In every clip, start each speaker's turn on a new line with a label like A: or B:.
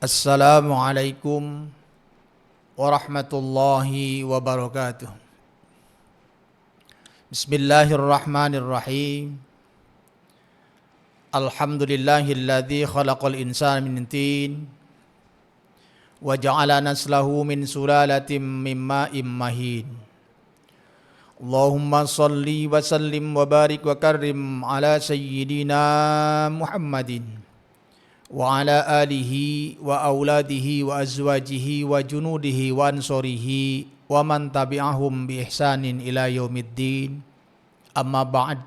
A: Assalamualaikum warahmatullahi wabarakatuh. Bismillahirrahmanirrahim. Alhamdulillahilladzi khalaqal insana min tin wa ja'ala naslahu min sulalatin min ma'in mahin. Allahumma salli wa sallim wa barik wa karrim ala sayyidina Muhammadin wa ala alihi wa auladihi wa azwajihi wa junudihi wa ansorihi wa man tabi'ahum bi ihsanin ila yaumiddin. Amma ba'd.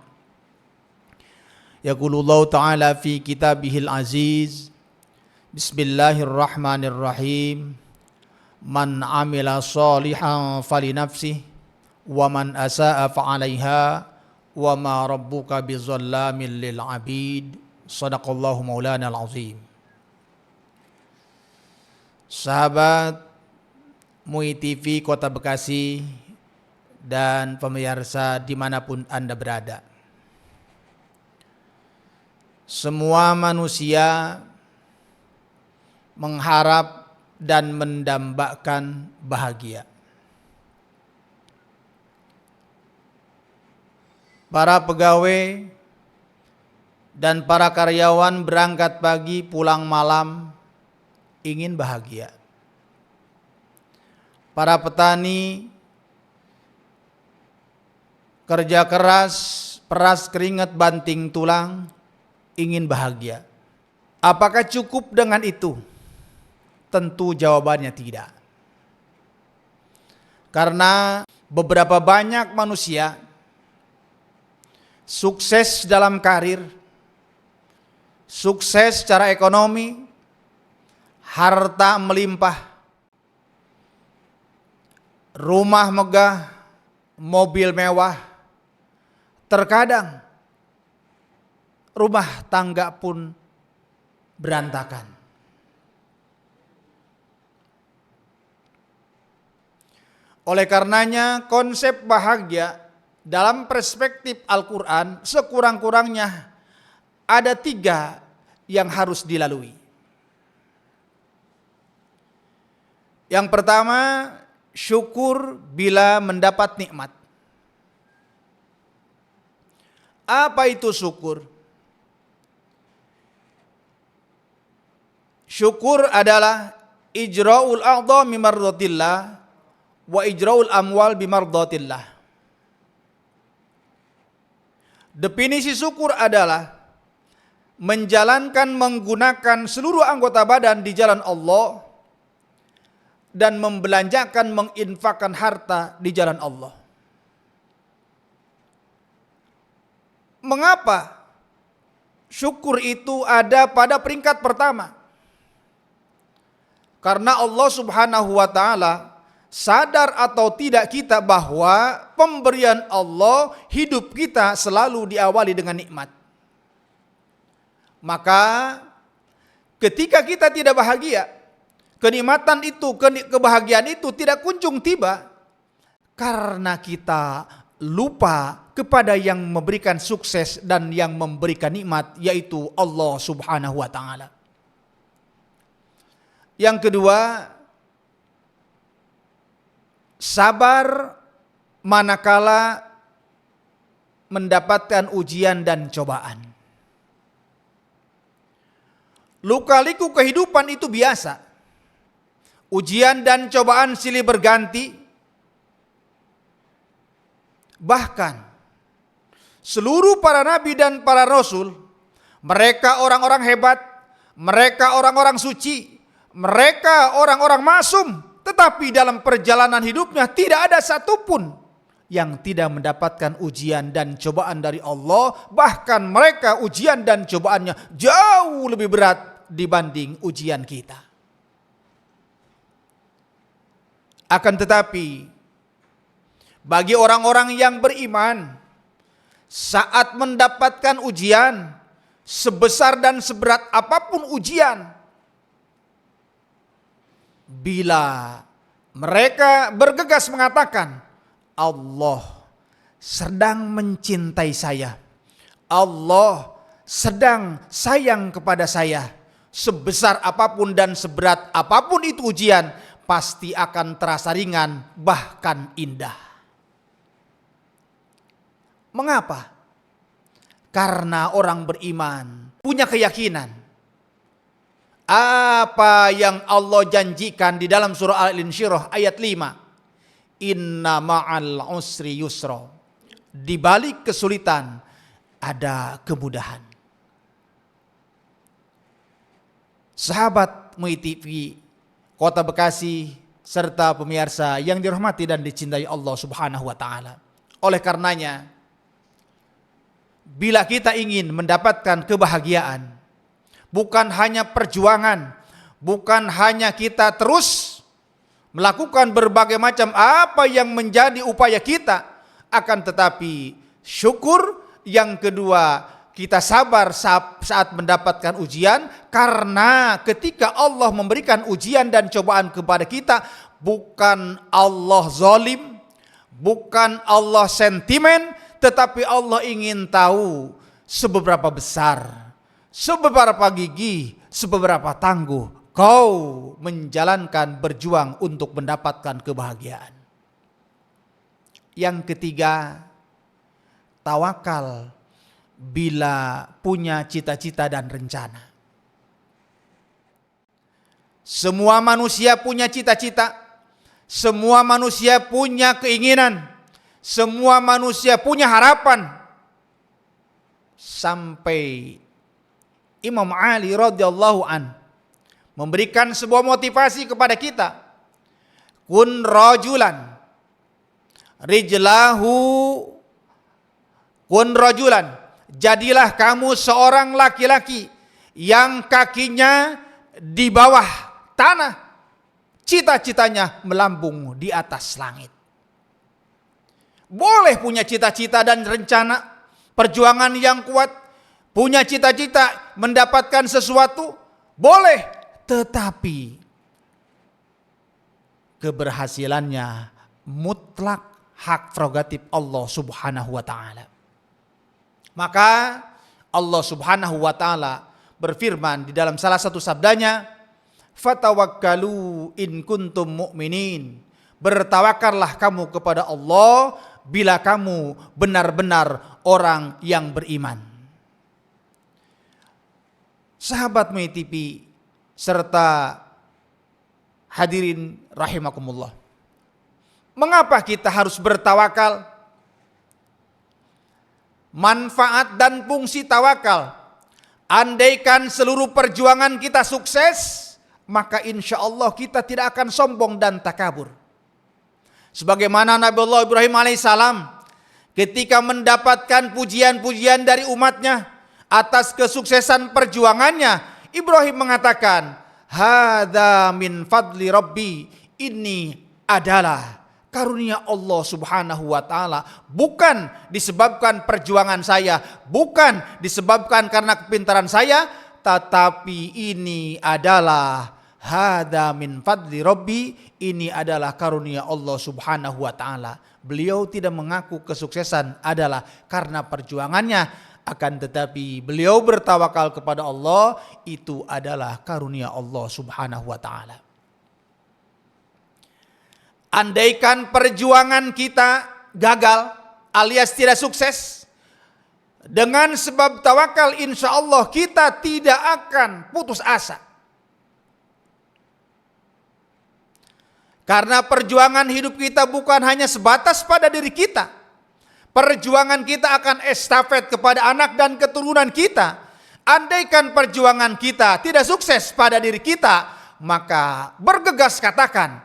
A: Yaqulullahu ta'ala fi kitabihil aziz. Bismillahirrahmanirrahim. Man amila salihan falinafsih wa man asa'a fa'alaiha wa ma rabbuka bizallamin lil abid. Sadaqallahu maulana al-azim. Sahabat MUI TV Kota Bekasi dan pemirsa dimanapun Anda berada, semua manusia mengharap dan mendambakan bahagia. Para pegawai dan para karyawan berangkat pagi pulang malam ingin bahagia. Para petani kerja keras, peras keringat banting tulang, ingin bahagia. Apakah cukup dengan itu? Tentu jawabannya tidak. Karena beberapa banyak manusia sukses dalam karir, sukses secara ekonomi, harta melimpah, rumah megah, mobil mewah, terkadang rumah tangga pun berantakan. Oleh karenanya konsep bahagia dalam perspektif Al-Quran sekurang-kurangnya ada 3 yang harus dilalui. Yang pertama, syukur bila mendapat nikmat. Apa itu syukur? Syukur adalah ijra'ul a'dha bimardatillah wa ijra'ul amwal bimardatillah. Definisi syukur adalah menjalankan, menggunakan seluruh anggota badan di jalan Allah dan membelanjakan, menginfakkan harta di jalan Allah. Mengapa syukur itu ada pada peringkat pertama? Karena Allah Subhanahu wa ta'ala sadar atau tidak kita bahwa pemberian Allah, hidup kita selalu diawali dengan nikmat. Maka ketika kita tidak bahagia, kenikmatan itu, kebahagiaan itu tidak kunjung tiba karena kita lupa kepada yang memberikan sukses dan yang memberikan nikmat, yaitu Allah Subhanahu wa ta'ala. Yang kedua, sabar manakala mendapatkan ujian dan cobaan. Luka-liku kehidupan itu biasa. Ujian dan cobaan silih berganti. Bahkan seluruh para nabi dan para rasul, mereka orang-orang hebat, mereka orang-orang suci, mereka orang-orang maksum, tetapi dalam perjalanan hidupnya tidak ada satupun yang tidak mendapatkan ujian dan cobaan dari Allah. Bahkan mereka ujian dan cobaannya jauh lebih berat dibanding ujian kita. Akan tetapi bagi orang-orang yang beriman, saat mendapatkan ujian sebesar dan seberat apapun ujian, bila mereka bergegas mengatakan Allah sedang mencintai saya, Allah sedang sayang kepada saya, sebesar apapun dan seberat apapun itu ujian, pasti akan terasa ringan, bahkan indah. Mengapa? Karena orang beriman punya keyakinan apa yang Allah janjikan di dalam surah Al-Insyirah ayat 5. Inna ma'al usri yusra. Di balik kesulitan ada kemudahan. Sahabat MUI TV, Kota Bekasi, serta pemirsa yang dirahmati dan dicintai Allah Subhanahu wa Ta'ala. Oleh karenanya, bila kita ingin mendapatkan kebahagiaan, bukan hanya perjuangan, bukan hanya kita terus melakukan berbagai macam apa yang menjadi upaya kita, akan tetapi syukur. Yang kedua, kita sabar saat mendapatkan ujian, karena ketika Allah memberikan ujian dan cobaan kepada kita, bukan Allah zalim, bukan Allah sentimen, tetapi Allah ingin tahu seberapa besar, seberapa gigih, seberapa tangguh kau menjalankan berjuang untuk mendapatkan kebahagiaan. Yang ketiga, tawakal bila punya cita-cita dan rencana. Semua manusia punya cita-cita, semua manusia punya keinginan, semua manusia punya harapan. Sampai Imam Ali radhiyallahu an memberikan sebuah motivasi kepada kita. Kun rajulan rijlahu kun rajulan, jadilah kamu seorang laki-laki yang kakinya di bawah tanah, cita-citanya melambung di atas langit. Boleh punya cita-cita dan rencana, perjuangan yang kuat, punya cita-cita mendapatkan sesuatu, boleh, tetapi keberhasilannya mutlak hak prerogatif Allah Subhanahu wa Ta'ala. Maka Allah Subhanahu wa Ta'ala berfirman di dalam salah satu sabdanya, fatawakkalu in kuntum mu'minin. Bertawakallah kamu kepada Allah bila kamu benar-benar orang yang beriman. Sahabat MUI TV serta hadirin rahimakumullah, mengapa kita harus bertawakal? Manfaat dan fungsi tawakal, andaikan seluruh perjuangan kita sukses, maka insya Allah kita tidak akan sombong dan takabur. Sebagaimana Nabi Allah Ibrahim alaihissalam ketika mendapatkan pujian-pujian dari umatnya atas kesuksesan perjuangannya, Ibrahim mengatakan, hadza min fadli rabbi, ini adalah karunia Allah Subhanahu wa Ta'ala, bukan disebabkan perjuangan saya, bukan disebabkan karena kepintaran saya, tetapi ini adalah hadza min fadli rabbi, ini adalah karunia Allah Subhanahu wa Ta'ala. Beliau tidak mengaku kesuksesan adalah karena perjuangannya, akan tetapi beliau bertawakal kepada Allah, itu adalah karunia Allah Subhanahu wa Ta'ala. Andaikan perjuangan kita gagal alias tidak sukses, dengan sebab tawakal insya Allah kita tidak akan putus asa. Karena perjuangan hidup kita bukan hanya sebatas pada diri kita. Perjuangan kita akan estafet kepada anak dan keturunan kita. Andaikan perjuangan kita tidak sukses pada diri kita, maka bergegas katakan,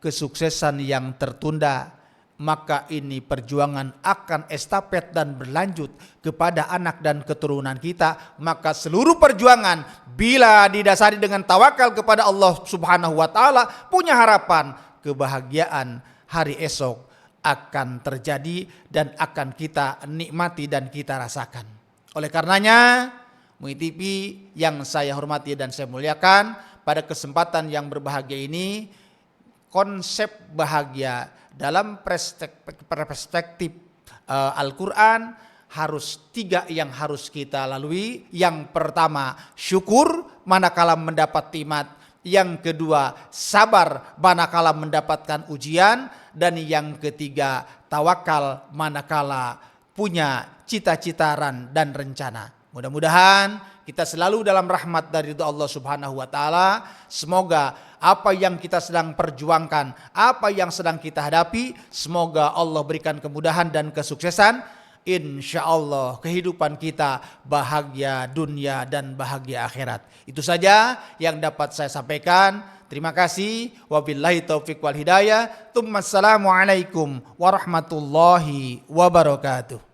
A: kesuksesan yang tertunda, maka ini perjuangan akan estafet dan berlanjut kepada anak dan keturunan kita. Maka seluruh perjuangan bila didasari dengan tawakal kepada Allah Subhanahu wa Ta'ala, punya harapan kebahagiaan hari esok akan terjadi dan akan kita nikmati dan kita rasakan. Oleh karenanya, MUI TV yang saya hormati dan saya muliakan, pada kesempatan yang berbahagia ini, konsep bahagia dalam perspektif Al-Quran harus 3 yang harus kita lalui. Yang pertama, syukur manakala mendapat nikmat. Yang kedua, sabar manakala mendapatkan ujian. Dan yang ketiga, tawakal manakala punya cita-cita dan rencana. Mudah-mudahan kita selalu dalam rahmat dari Allah Subhanahu wa taala. Semoga apa yang kita sedang perjuangkan, apa yang sedang kita hadapi, semoga Allah berikan kemudahan dan kesuksesan. Insya Allah kehidupan kita bahagia dunia dan bahagia akhirat. Itu saja yang dapat saya sampaikan. Terima kasih. Wabillahi taufiq wal hidayah. Assalamualaikum warahmatullahi wabarakatuh.